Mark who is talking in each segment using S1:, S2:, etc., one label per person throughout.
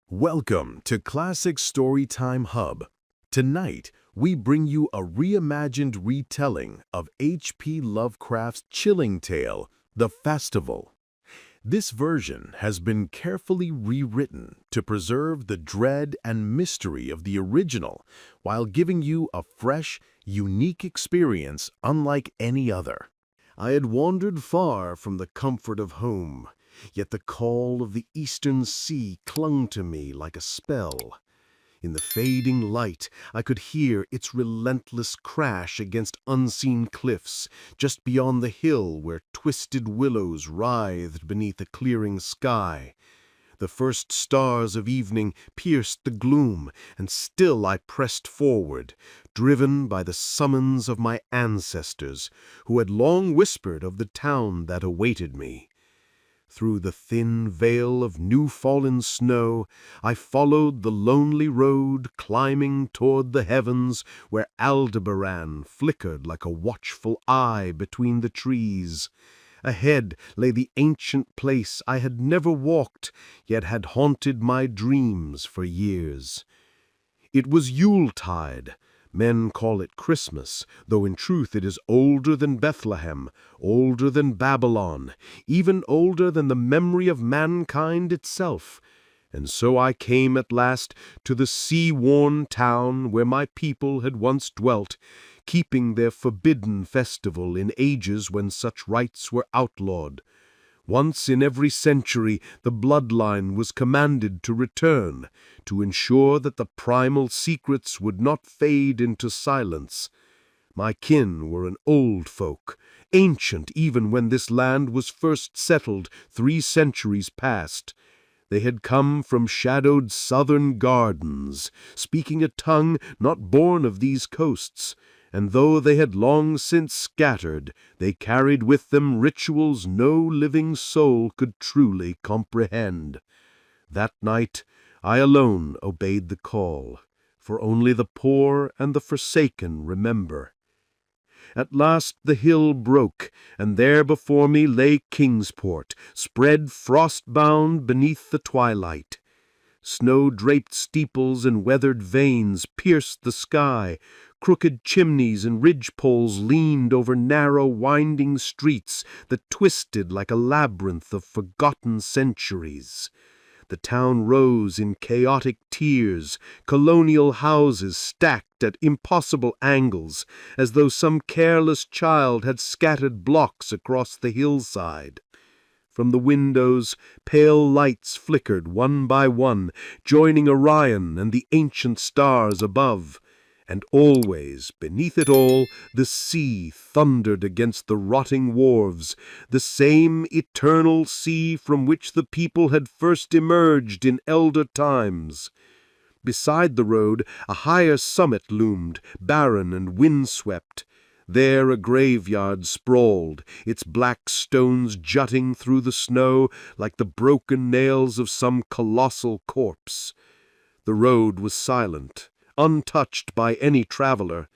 S1: Welcome to Classic Storytime Hub. Tonight, we bring you a reimagined retelling of H.P. Lovecraft's chilling tale, The Festival. This version has been carefully rewritten to preserve the dread and mystery of the original while giving you a fresh, unique experience unlike any other. I had wandered far from the comfort of home, yet the call of the eastern sea clung to me like a spell. In the fading light, I could hear its relentless crash against unseen cliffs just beyond the hill where twisted willows writhed beneath a clearing sky. The first stars of evening pierced the gloom, and still I pressed forward, driven by the summons of my ancestors, who had long whispered of the town that awaited me. Through the thin veil of new-fallen snow, I followed the lonely road, climbing toward the heavens where Aldebaran flickered like a watchful eye between the trees. Ahead lay the ancient place I had never walked, yet had haunted my dreams for years. It was Yuletide. Men call it Christmas, though in truth it is older than Bethlehem, older than Babylon, even older than the memory of mankind itself. And so I came at last to the sea-worn town where my people had once dwelt, keeping their forbidden festival in ages when such rites were outlawed. Once in every century the bloodline was commanded to return, to ensure that the primal secrets would not fade into silence. My kin were an old folk, ancient even when this land was first settled 3 centuries past. They had come from shadowed southern gardens, speaking a tongue not born of these coasts, and though they had long since scattered, they carried with them rituals no living soul could truly comprehend. That night I alone obeyed the call, for only the poor and the forsaken remember. At last the hill broke, and there before me lay Kingsport, spread frost-bound beneath the twilight. Snow-draped steeples and weathered vanes pierced the sky. Crooked chimneys and ridge-poles leaned over narrow, winding streets that twisted like a labyrinth of forgotten centuries. The town rose in chaotic tiers, colonial houses stacked at impossible angles, as though some careless child had scattered blocks across the hillside. From the windows, pale lights flickered one by one, joining Orion and the ancient stars above. And always, beneath it all, the sea thundered against the rotting wharves, the same eternal sea from which the people had first emerged in elder times. Beside the road, a higher summit loomed, barren and windswept. There a graveyard sprawled, its black stones jutting through the snow like the broken nails of some colossal corpse. The road was silent, untouched by any traveler,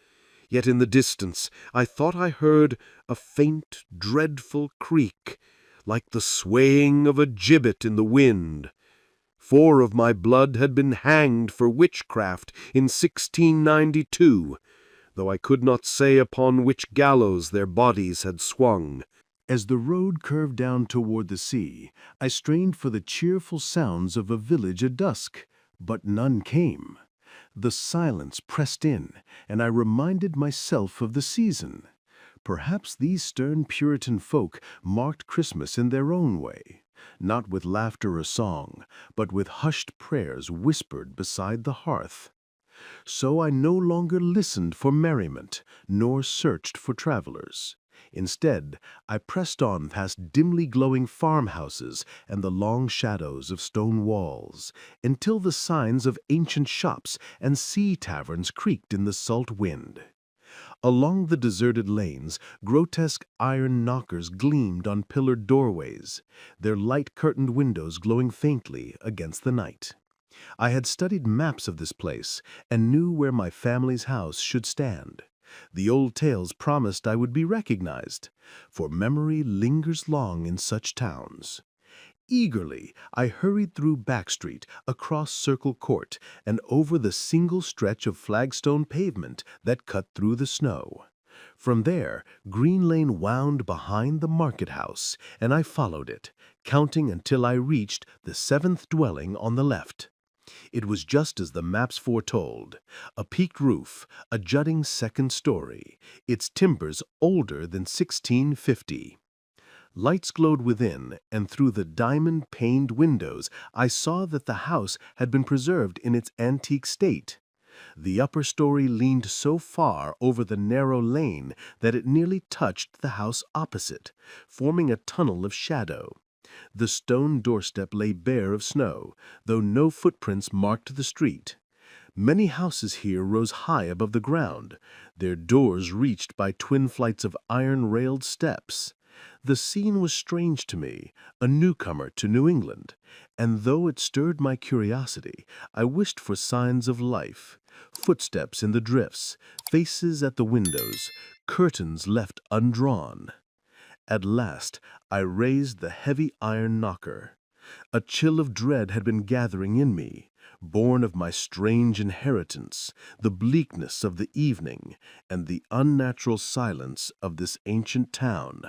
S1: yet in the distance I thought I heard a faint, dreadful creak, like the swaying of a gibbet in the wind. 4 of my blood had been hanged for witchcraft in 1692, though I could not say upon which gallows their bodies had swung. As the road curved down toward the sea, I strained for the cheerful sounds of a village at dusk, but none came. The silence pressed in, and I reminded myself of the season. Perhaps these stern Puritan folk marked Christmas in their own way, not with laughter or song, but with hushed prayers whispered beside the hearth. So I no longer listened for merriment, nor searched for travelers. Instead, I pressed on past dimly glowing farmhouses and the long shadows of stone walls, until the signs of ancient shops and sea taverns creaked in the salt wind. Along the deserted lanes, grotesque iron knockers gleamed on pillared doorways, their light-curtained windows glowing faintly against the night. I had studied maps of this place and knew where my family's house should stand. The old tales promised I would be recognized, for memory lingers long in such towns. Eagerly, I hurried through Back Street, across Circle Court, and over the single stretch of flagstone pavement that cut through the snow. From there, Green Lane wound behind the market house, and I followed it, counting until I reached the seventh dwelling on the left. It was just as the maps foretold: a peaked roof, a jutting second story, its timbers older than 1650. Lights glowed within, and through the diamond-paned windows I saw that the house had been preserved in its antique state. The upper story leaned so far over the narrow lane that it nearly touched the house opposite, forming a tunnel of shadow. The stone doorstep lay bare of snow, though no footprints marked the street. Many houses here rose high above the ground, their doors reached by twin flights of iron-railed steps. The scene was strange to me, a newcomer to New England, and though it stirred my curiosity, I wished for signs of life: footsteps in the drifts, faces at the windows, curtains left undrawn. At last I raised the heavy iron knocker. A chill of dread had been gathering in me, born of my strange inheritance, the bleakness of the evening, and the unnatural silence of this ancient town.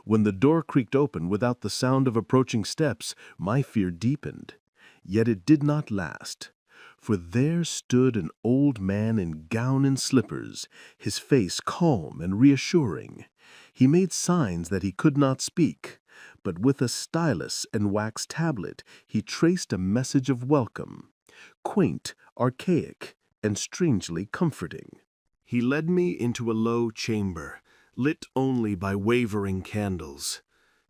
S1: When the door creaked open without the sound of approaching steps, my fear deepened. Yet it did not last, for there stood an old man in gown and slippers, his face calm and reassuring. He made signs that he could not speak, but with a stylus and wax tablet he traced a message of welcome, quaint, archaic, and strangely comforting. He led me into a low chamber, lit only by wavering candles.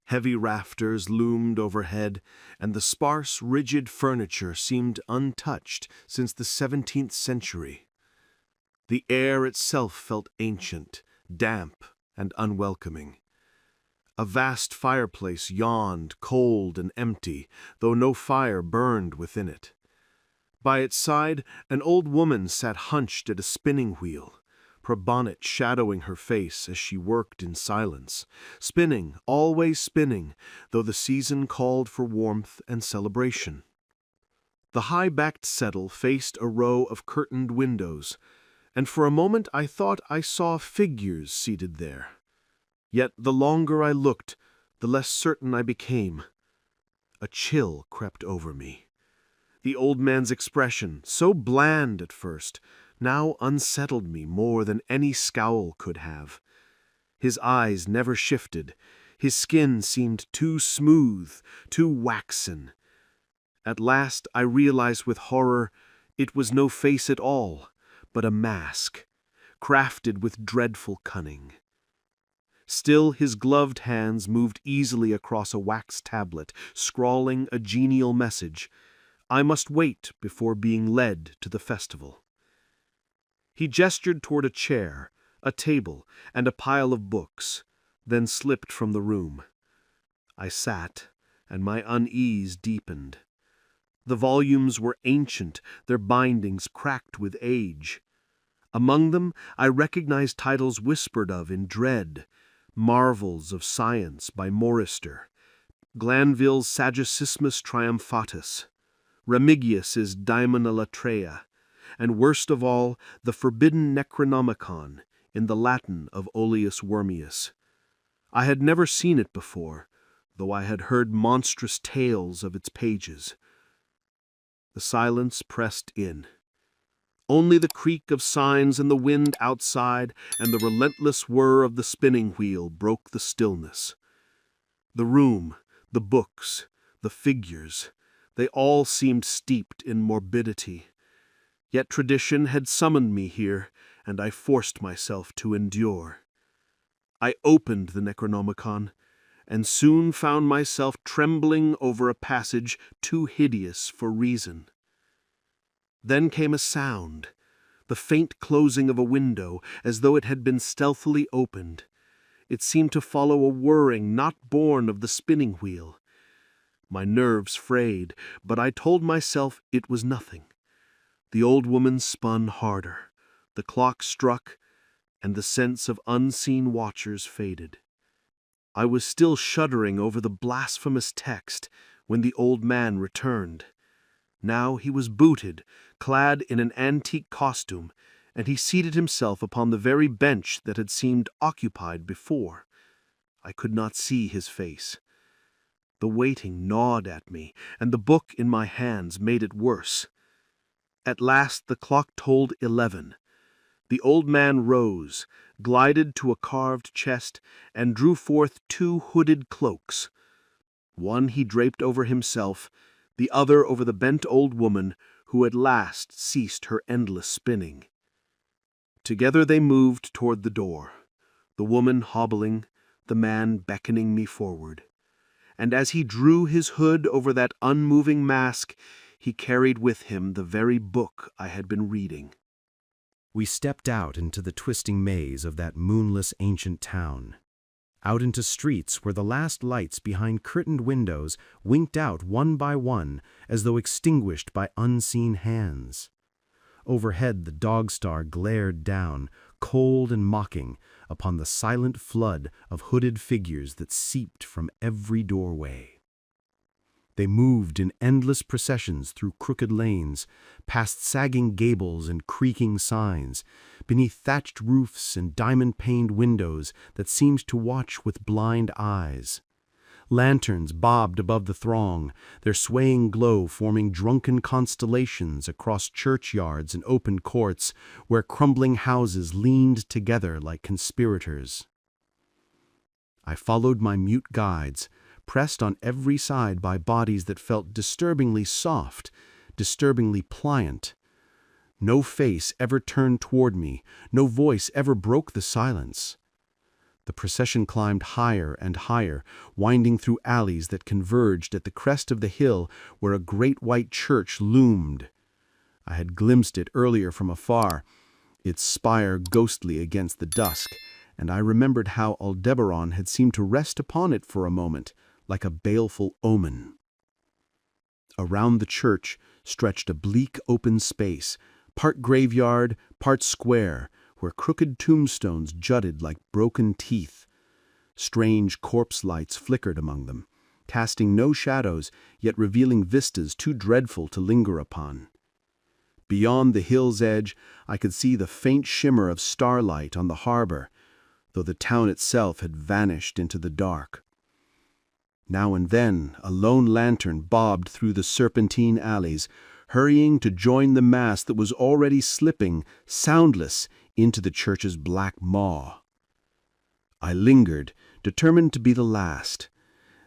S1: Heavy rafters loomed overhead, and the sparse, rigid furniture seemed untouched since the 17th century. The air itself felt ancient, damp, and unwelcoming. A vast fireplace yawned, cold and empty, though no fire burned within it. By its side, an old woman sat hunched at a spinning wheel, her bonnet shadowing her face as she worked in silence, spinning, always spinning, though the season called for warmth and celebration. The high-backed settle faced a row of curtained windows, and for a moment I thought I saw figures seated there. Yet the longer I looked, the less certain I became. A chill crept over me. The old man's expression, so bland at first, now unsettled me more than any scowl could have. His eyes never shifted. His skin seemed too smooth, too waxen. At last I realized with horror it was no face at all, but a mask, crafted with dreadful cunning. Still his gloved hands moved easily across a wax tablet, scrawling a genial message. I must wait before being led to the festival. He gestured toward a chair, a table, and a pile of books, then slipped from the room. I sat, and my unease deepened. The volumes were ancient, their bindings cracked with age. Among them I recognized titles whispered of in dread: Marvels of Science by Morister, Glanville's Saggissimus Triumphatus, Remigius's Daemona Latreia, and worst of all, the forbidden Necronomicon in the Latin of Oleus Wormius. I had never seen it before, though I had heard monstrous tales of its pages. The silence pressed in. Only the creak of signs in the wind outside and the relentless whir of the spinning wheel broke the stillness. The room, the books, the figures, they all seemed steeped in morbidity. Yet tradition had summoned me here, and I forced myself to endure. I opened the Necronomicon, and soon found myself trembling over a passage too hideous for reason. Then came a sound, the faint closing of a window, as though it had been stealthily opened. It seemed to follow a whirring not born of the spinning wheel. My nerves frayed, but I told myself it was nothing. The old woman spun harder. The clock struck, and the sense of unseen watchers faded.
S2: I was still shuddering over the blasphemous text when the old man returned. Now he was booted, clad in an antique costume, and he seated himself upon the very bench that had seemed occupied before. I could not see his face. The waiting gnawed at me, and the book in my hands made it worse. At last the clock tolled 11. The old man rose, glided to a carved chest, and drew forth 2 hooded cloaks. One he draped over himself, the other over the bent old woman who at last ceased her endless spinning. Together they moved toward the door, the woman hobbling, the man beckoning me forward. And as he drew his hood over that unmoving mask, he carried with him the very book I had been reading.
S3: We stepped out into the twisting maze of that moonless ancient town, out into streets where the last lights behind curtained windows winked out one by one as though extinguished by unseen hands. Overhead the dog star glared down, cold and mocking, upon the silent flood of hooded figures that seeped from every doorway. They moved in endless processions through crooked lanes, past sagging gables and creaking signs, beneath thatched roofs and diamond-paned windows that seemed to watch with blind eyes. Lanterns bobbed above the throng, their swaying glow forming drunken constellations across churchyards and open courts where crumbling houses leaned together like conspirators. I followed my mute guides, pressed on every side by bodies that felt disturbingly soft, disturbingly pliant. No face ever turned toward me, no voice ever broke the silence. The procession climbed higher and higher, winding through alleys that converged at the crest of the hill where a great white church loomed. I had glimpsed it earlier from afar, its spire ghostly against the dusk, and I remembered how Aldebaran had seemed to rest upon it for a moment, like a baleful omen. Around the church stretched a bleak open space, part graveyard, part square, where crooked tombstones jutted like broken teeth. Strange corpse lights flickered among them, casting no shadows, yet revealing vistas too dreadful to linger upon. Beyond the hill's edge, I could see the faint shimmer of starlight on the harbor, though the town itself had vanished into the dark. Now and then a lone lantern bobbed through the serpentine alleys, hurrying to join the mass that was already slipping, soundless, into the church's black maw. I lingered, determined to be the last.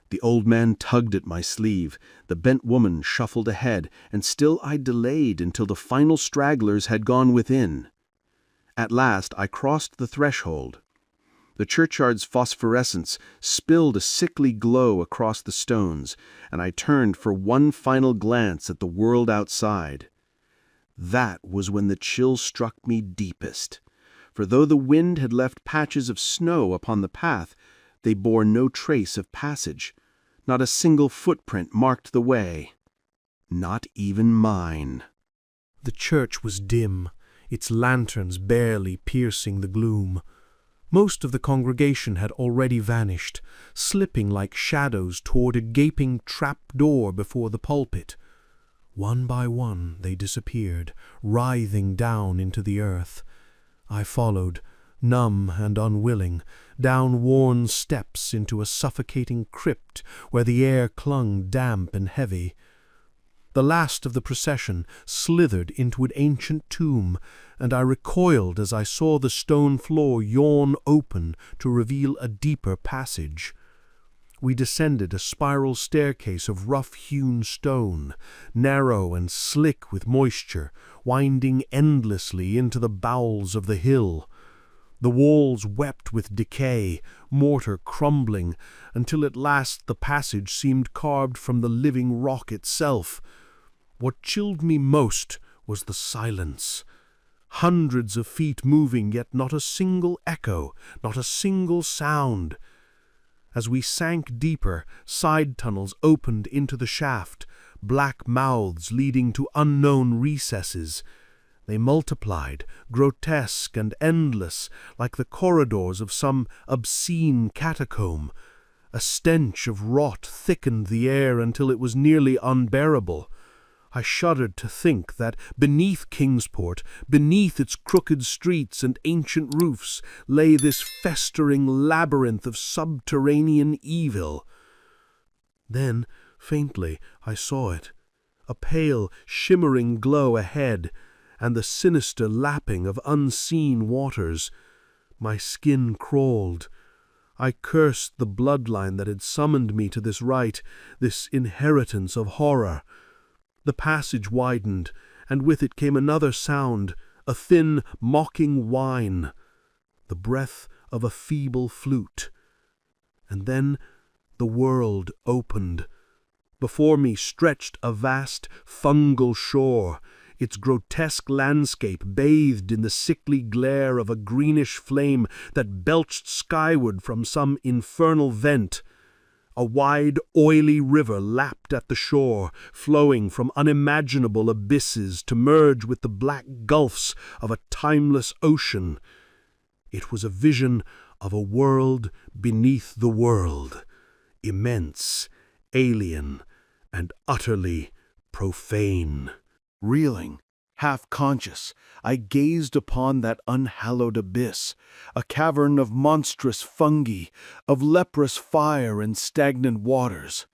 S3: The old man tugged at my sleeve, the bent woman shuffled ahead, and still I delayed until the final stragglers had gone within. At last I crossed the threshold. The churchyard's phosphorescence spilled a sickly glow across the stones, and I turned for one final glance at the world outside. That was when the chill struck me deepest, for though the wind had left patches of snow upon the path, they bore no trace of passage. Not a single footprint marked the way. Not even mine.
S4: The church was dim, its lanterns barely piercing the gloom. Most of the congregation had already vanished, slipping like shadows toward a gaping trap-door before the pulpit. One by one they disappeared, writhing down into the earth. I followed, numb and unwilling, down worn steps into a suffocating crypt where the air clung damp and heavy. The last of the procession slithered into an ancient tomb, and I recoiled as I saw the stone floor yawn open to reveal a deeper passage. We descended a spiral staircase of rough-hewn stone, narrow and slick with moisture, winding endlessly into the bowels of the hill. The walls wept with decay, mortar crumbling, until at last the passage seemed carved from the living rock itself. What chilled me most was the silence. Hundreds of feet moving, yet not a single echo, not a single sound. As we sank deeper, side tunnels opened into the shaft, black mouths leading to unknown recesses. They multiplied, grotesque and endless, like the corridors of some obscene catacomb, A stench of rot thickened the air until it was nearly unbearable. I shuddered to think that beneath Kingsport, beneath its crooked streets and ancient roofs, lay this festering labyrinth of subterranean evil. Then, faintly, I saw it, a pale, shimmering glow ahead, and the sinister lapping of unseen waters. My skin crawled. I cursed the bloodline that had summoned me to this rite, this inheritance of horror. The passage widened, and with it came another sound, a thin, mocking whine, the breath of a feeble flute. And then the world opened. Before me stretched a vast, fungal shore, its grotesque landscape bathed in the sickly glare of a greenish flame that belched skyward from some infernal vent. A wide, oily river lapped at the shore, flowing from unimaginable abysses to merge with the black gulfs of a timeless ocean. It was a vision of a world beneath the world, immense, alien, and utterly profane.
S1: Reeling, half-conscious, I gazed upon that unhallowed abyss, a cavern of monstrous fungi, of leprous fire and stagnant waters.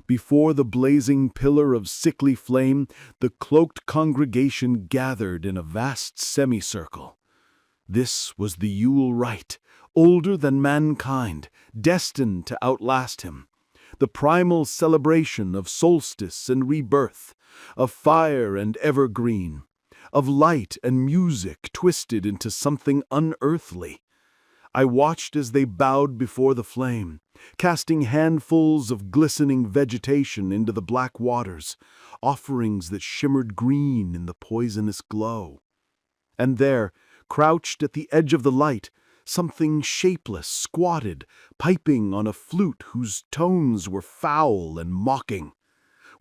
S1: Before the blazing pillar of sickly flame, the cloaked congregation gathered in a vast semicircle. This was the Yule rite, older than mankind, destined to outlast him. The primal celebration of solstice and rebirth, of fire and evergreen, of light and music twisted into something unearthly. I watched as they bowed before the flame, casting handfuls of glistening vegetation into the black waters, offerings that shimmered green in the poisonous glow. And there, crouched at the edge of the light, something shapeless squatted, piping on a flute whose tones were foul and mocking.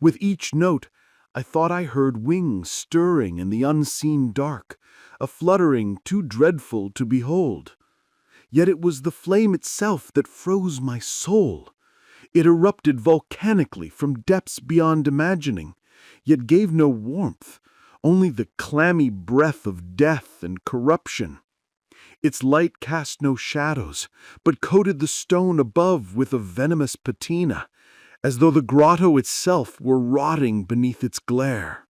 S1: With each note, I thought I heard wings stirring in the unseen dark, a fluttering too dreadful to behold. Yet it was the flame itself that froze my soul. It erupted volcanically from depths beyond imagining, yet gave no warmth, only the clammy breath of death and corruption. Its light cast no shadows, but coated the stone above with a venomous patina, as though the grotto itself were rotting beneath its glare.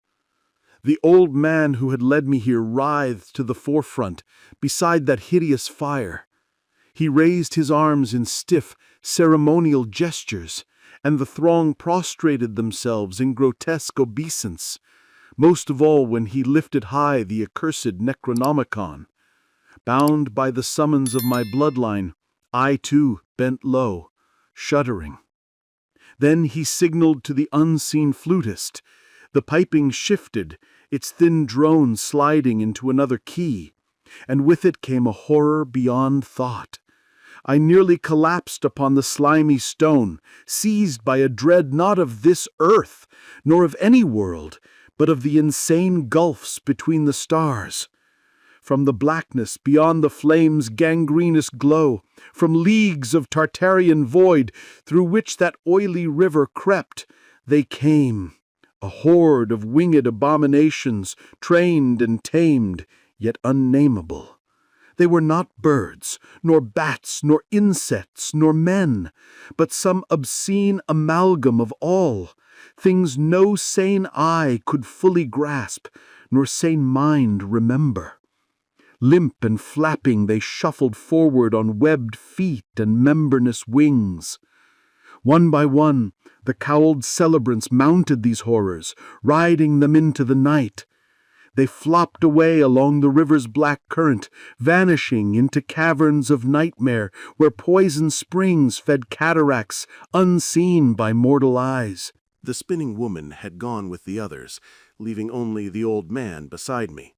S1: The old man who had led me here writhed to the forefront, beside that hideous fire. He raised his arms in stiff, ceremonial gestures, and the throng prostrated themselves in grotesque obeisance, most of all when he lifted high the accursed Necronomicon. Bound by the summons of my bloodline, I too bent low, shuddering. Then he signaled to the unseen flutist. The piping shifted, its thin drone sliding into another key, and with it came a horror beyond thought. I nearly collapsed upon the slimy stone, seized by a dread not of this earth, nor of any world, but of the insane gulfs between the stars. From the blackness beyond the flame's gangrenous glow, from leagues of Tartarian void through which that oily river crept, they came, a horde of winged abominations, trained and tamed, yet unnameable. They were not birds, nor bats, nor insects, nor men, but some obscene amalgam of all, things no sane eye could fully grasp, nor sane mind remember. Limp and flapping they shuffled forward on webbed feet and membranous wings. One by one, the cowled celebrants mounted these horrors, riding them into the night. They flopped away along the river's black current, vanishing into caverns of nightmare where poison springs fed cataracts unseen by mortal eyes.
S2: The spinning woman had gone with the others, leaving only the old man beside me.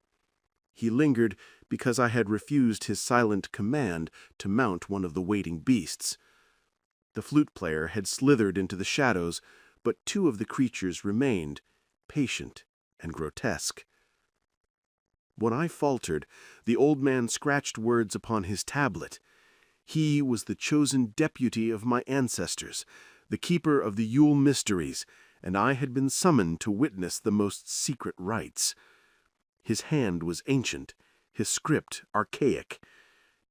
S2: He lingered because I had refused his silent command to mount one of the waiting beasts. The flute player had slithered into the shadows, but two of the creatures remained, patient and grotesque. When I faltered, the old man scratched words upon his tablet. He was the chosen deputy of my ancestors, the keeper of the Yule mysteries, and I had been summoned to witness the most secret rites. His hand was ancient, his script archaic,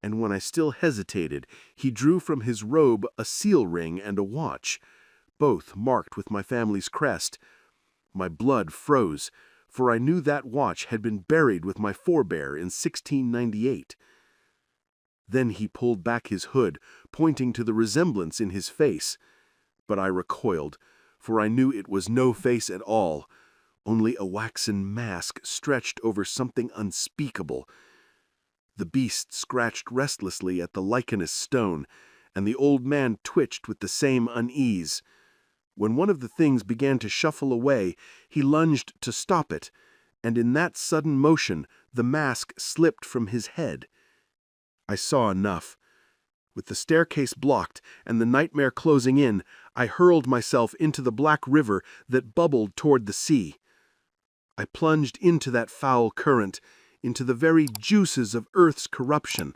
S2: and when I still hesitated, he drew from his robe a seal ring and a watch, both marked with my family's crest. My blood froze, for I knew that watch had been buried with my forebear in 1698. Then he pulled back his hood, pointing to the resemblance in his face. But I recoiled, for I knew it was no face at all, only a waxen mask stretched over something unspeakable. The beast scratched restlessly at the lichenous stone, and the old man twitched with the same unease. When one of the things began to shuffle away, he lunged to stop it, and in that sudden motion the mask slipped from his head. I saw enough. With the staircase blocked and the nightmare closing in, I hurled myself into the black river that bubbled toward the sea. I plunged into that foul current, into the very juices of earth's corruption,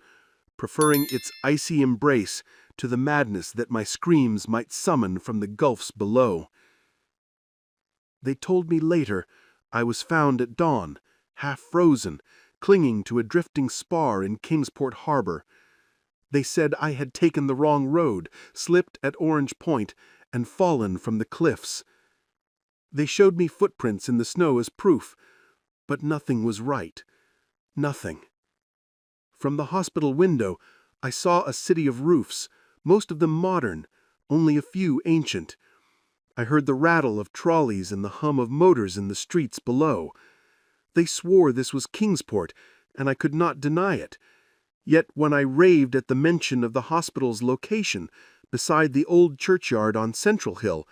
S2: preferring its icy embrace to the madness that my screams might summon from the gulfs below. They told me later I was found at dawn, half frozen, clinging to a drifting spar in Kingsport harbor. They said I had taken the wrong road, slipped at Orange Point, and fallen from the cliffs. They showed me footprints in the snow as proof, but nothing was right. Nothing. From the hospital window, I saw a city of roofs, most of them modern, only a few ancient. I heard the rattle of trolleys and the hum of motors in the streets below. They swore this was Kingsport, and I could not deny it. Yet when I raved at the mention of the hospital's location, beside the old churchyard on Central Hill,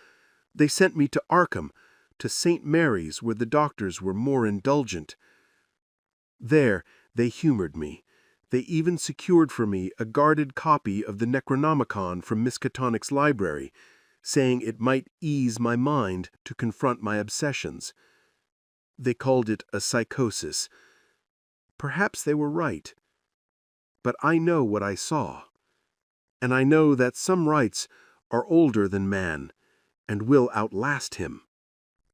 S2: they sent me to Arkham, to St. Mary's, where the doctors were more indulgent. There they humored me. They even secured for me a guarded copy of the Necronomicon from Miskatonic's library, saying it might ease my mind to confront my obsessions. They called it a psychosis. Perhaps they were right. But I know what I saw. And I know that some rites are older than man and will outlast him.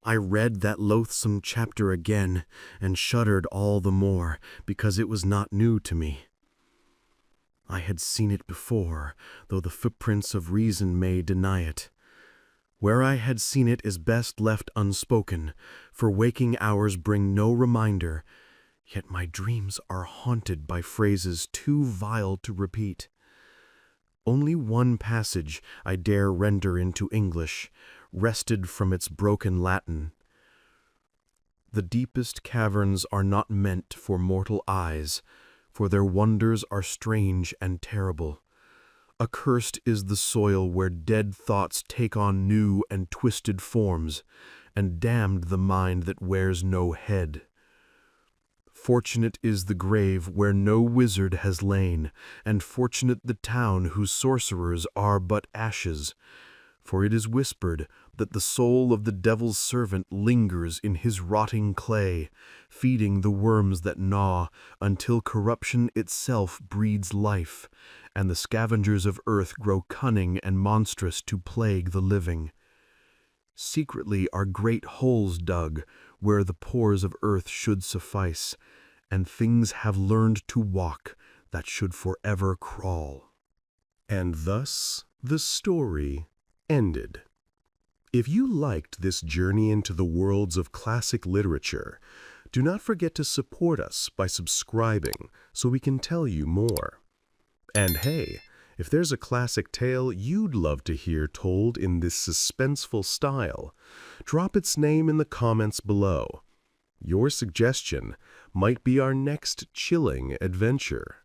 S3: I read that loathsome chapter again and shuddered all the more because it was not new to me. I had seen it before, though the footprints of reason may deny it. Where I had seen it is best left unspoken, for waking hours bring no reminder, yet my dreams are haunted by phrases too vile to repeat. Only one passage I dare render into English, wrested from its broken Latin. The deepest caverns are not meant for mortal eyes, for their wonders are strange and terrible. Accursed is the soil where dead thoughts take on new and twisted forms, and damned the mind that wears no head. Fortunate is the grave where no wizard has lain, and fortunate the town whose sorcerers are but ashes, for it is whispered that the soul of the devil's servant lingers in his rotting clay, feeding the worms that gnaw until corruption itself breeds life, and the scavengers of earth grow cunning and monstrous to plague the living. Secretly are great holes dug where the pores of earth should suffice, and things have learned to walk that should forever crawl.
S1: And thus the story ended. If you liked this journey into the worlds of classic literature, do not forget to support us by subscribing so we can tell you more. And hey, if there's a classic tale you'd love to hear told in this suspenseful style, drop its name in the comments below. Your suggestion might be our next chilling adventure.